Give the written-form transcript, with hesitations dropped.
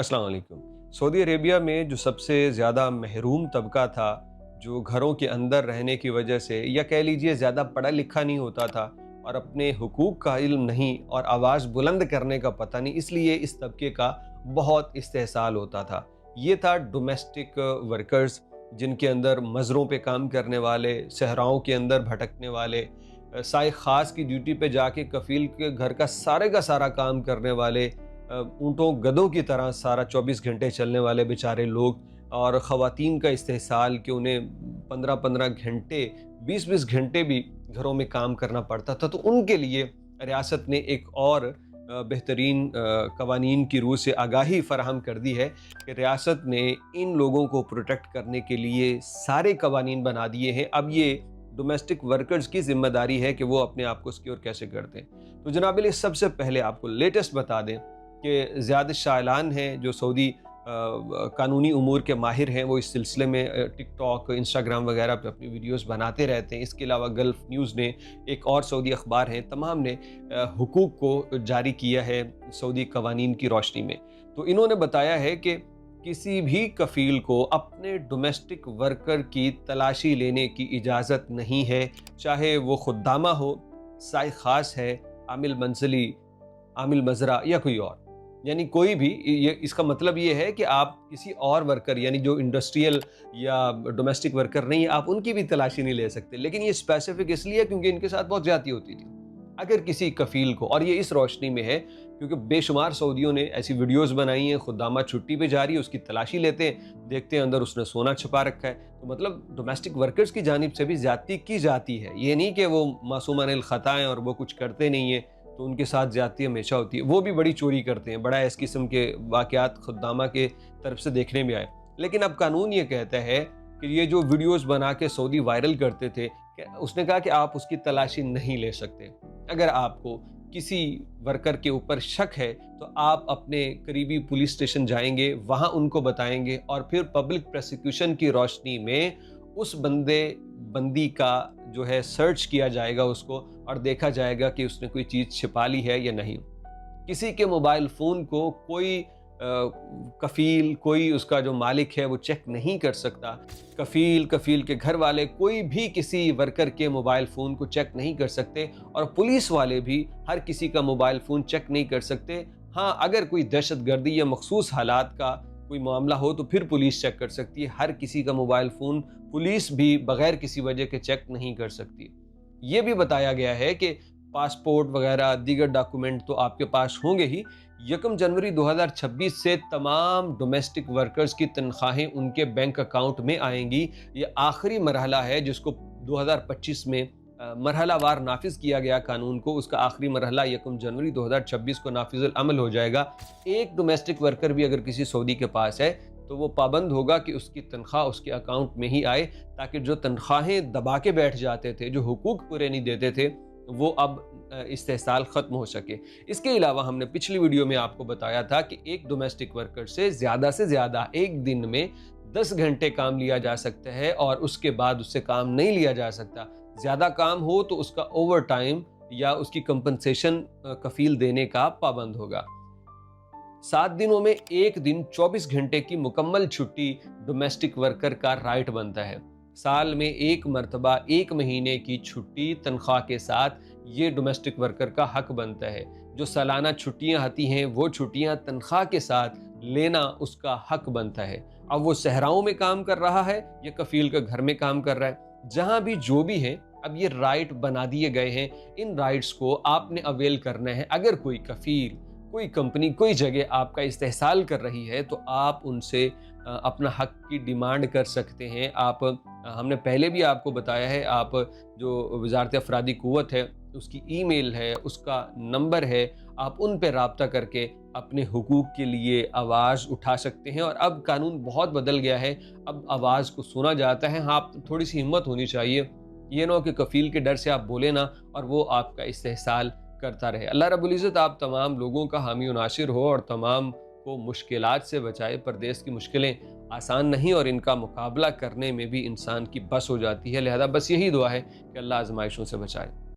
अस्सलाम वालेकुम। Saudi Arabia में जो सबसे ज़्यादा महरूम तबका था, जो घरों के अंदर रहने की वजह से या कह लीजिए ज़्यादा पढ़ा लिखा नहीं होता था और अपने हुकूक का इल्म नहीं और आवाज़ बुलंद करने का पता नहीं, इसलिए इस तबके का बहुत इस्तेहसाल होता था। ये था डोमेस्टिक वर्कर्स, जिनके अंदर मज़रों पे काम करने वाले, सहराओं के अंदर भटकने वाले, साए ख़ास की ड्यूटी पे जाके कफ़ील के घर का सारे का सारा काम करने वाले, ऊँटों गधों की तरह सारा 24 घंटे चलने वाले बेचारे लोग, और ख़वातीन का इस्तेहसाल कि उन्हें 15-15 घंटे, 20-20 घंटे भी घरों में काम करना पड़ता था। तो उनके लिए रियासत ने एक और बेहतरीन कवानीन की रूह से आगाही फ़राहम कर दी है कि रियासत ने इन लोगों को प्रोटेक्ट करने के लिए सारे कवानीन बना दिए हैं। अब ये डोमेस्टिक वर्कर्स की ज़िम्मेदारी है कि वो अपने आप को सिक्योर कैसे करते हैं। तो जनाब अली, सबसे पहले आपको लेटेस्ट बता दें कि ज़ियाद शाह एलान हैं, जो सऊदी कानूनी उमूर के माहिर हैं, वो इस सिलसिले में टिकटॉक, इंस्टाग्राम वगैरह पे अपनी वीडियोस बनाते रहते हैं। इसके अलावा गल्फ़ न्यूज़ ने, एक और सऊदी अखबार हैं, तमाम ने हुकूक को जारी किया है सऊदी कवानीन की रोशनी में। तो इन्होंने बताया है कि किसी भी कफ़ील को अपने डोमेस्टिक वर्कर की तलाशी लेने की इजाज़त नहीं है, चाहे वो खुद्दामा हो, साई ख़ास है, आमिल मंज़िली, आमिल मज़रा या कोई और। यानी कोई भी, ये इसका मतलब ये है कि आप किसी और वर्कर, यानी जो इंडस्ट्रियल या डोमेस्टिक वर्कर नहीं है, आप उनकी भी तलाशी नहीं ले सकते। लेकिन ये स्पेसिफिक इसलिए क्योंकि इनके साथ बहुत ज़्यादती होती थी। अगर किसी कफ़ील को, और ये इस रोशनी में है क्योंकि बेशुमार सऊदियों ने ऐसी वीडियोस बनाई हैं, खुद्दामा छुट्टी पे जा रही है, उसकी तलाशी लेते हैं, देखते हैं अंदर उसने सोना छुपा रखा है। तो मतलब डोमेस्टिक वर्कर्स की जानिब से भी ज़्यादती की जाती है। ये नहीं कि वो मासूमान ख़ता हैं और वो कुछ करते नहीं हैं तो उनके साथ ज़्यादती हमेशा होती है। वो भी बड़ी चोरी करते हैं, बड़ा इस किस्म के वाक़यात खुद्दामा के तरफ से देखने में आए। लेकिन अब कानून ये कहता है कि ये जो वीडियोस बना के सऊदी वायरल करते थे, उसने कहा कि आप उसकी तलाशी नहीं ले सकते। अगर आपको किसी वर्कर के ऊपर शक है तो आप अपने करीबी पुलिस स्टेशन जाएंगे, वहाँ उनको बताएंगे और फिर पब्लिक प्रोसिक्यूशन की रोशनी में उस बंदी का जो है सर्च किया जाएगा उसको, और देखा जाएगा कि उसने कोई चीज़ छिपा ली है या नहीं। किसी के मोबाइल फ़ोन को कोई कफ़ील, कोई उसका जो मालिक है वो चेक नहीं कर सकता। कफ़ील के घर वाले कोई भी किसी वर्कर के मोबाइल फ़ोन को चेक नहीं कर सकते, और पुलिस वाले भी हर किसी का मोबाइल फ़ोन चेक नहीं कर सकते। हाँ, अगर कोई दहशतगर्दी या मखसूस हालात का कोई मामला हो तो फिर पुलिस चेक कर सकती है। हर किसी का मोबाइल फ़ोन पुलिस भी बग़ैर किसी वजह के चेक नहीं कर सकती। ये भी बताया गया है कि पासपोर्ट वगैरह दीगर डॉक्यूमेंट तो आपके पास होंगे ही। 1 जनवरी 2026 से तमाम डोमेस्टिक वर्कर्स की तनख्वाहें उनके बैंक अकाउंट में आएंगी। ये आखिरी मरहला है जिसको 2025 में मरहलावार नाफिज किया गया कानून को। उसका आखिरी मरहला 1 जनवरी 2026 को नाफिजुल अमल हो जाएगा। एक डोमेस्टिक वर्कर भी अगर किसी सऊदी के पास है तो वो पाबंद होगा कि उसकी तनख्वाह उसके अकाउंट में ही आए, ताकि जो तनख्वाहें दबा के बैठ जाते थे, जो हुकूक पूरे नहीं देते थे, वो अब इस्तेहसाल ख़त्म हो सके। इसके अलावा हमने पिछली वीडियो में आपको बताया था कि एक डोमेस्टिक वर्कर से ज़्यादा एक दिन में 10 घंटे काम लिया जा सकता है और उसके बाद उससे काम नहीं लिया जा सकता। ज़्यादा काम हो तो उसका ओवर टाइम या उसकी कंपनसेशन कफ़ील देने का पाबंद होगा। 7 दिनों में एक दिन 24 घंटे की मुकम्मल छुट्टी डोमेस्टिक वर्कर का राइट बनता है। साल में एक मरतबा 1 महीने की छुट्टी तनख्वाह के साथ ये डोमेस्टिक वर्कर का हक बनता है। जो सालाना छुट्टियां आती हैं वो छुट्टियां तनख्वाह के साथ लेना उसका हक बनता है। अब वो सहराओं में काम कर रहा है या कफ़ील के घर में काम कर रहा है, जहां भी जो भी है, अब ये राइट बना दिए गए हैं। इन राइट्स को आपने अवेल करना है। अगर कोई कफ़ील, कोई कंपनी, कोई जगह आपका इस्तेहसाल कर रही है तो आप उनसे अपना हक की डिमांड कर सकते हैं। हमने पहले भी आपको बताया है, आप जो वज़ारत अफरादी क़ुव्वत है उसकी ईमेल है, उसका नंबर है, आप उन पे राब्ता करके अपने हुकूक के लिए आवाज़ उठा सकते हैं। और अब कानून बहुत बदल गया है, अब आवाज़ को सुना जाता है। हाँ, आप थोड़ी सी हिम्मत होनी चाहिए, ये ना हो कि कफ़ील के डर से आप बोले ना और वो आपका इस्तेहसाल करता रहे। अल्लाह रब्बुल इज़्ज़त आप तमाम लोगों का हामी व नासिर हो और तमाम को मुश्किलात से बचाए। परदेश की मुश्किलें आसान नहीं और इनका मुकाबला करने में भी इंसान की बस हो जाती है। लिहाजा बस यही दुआ है कि अल्लाह आज़माइशों से बचाए।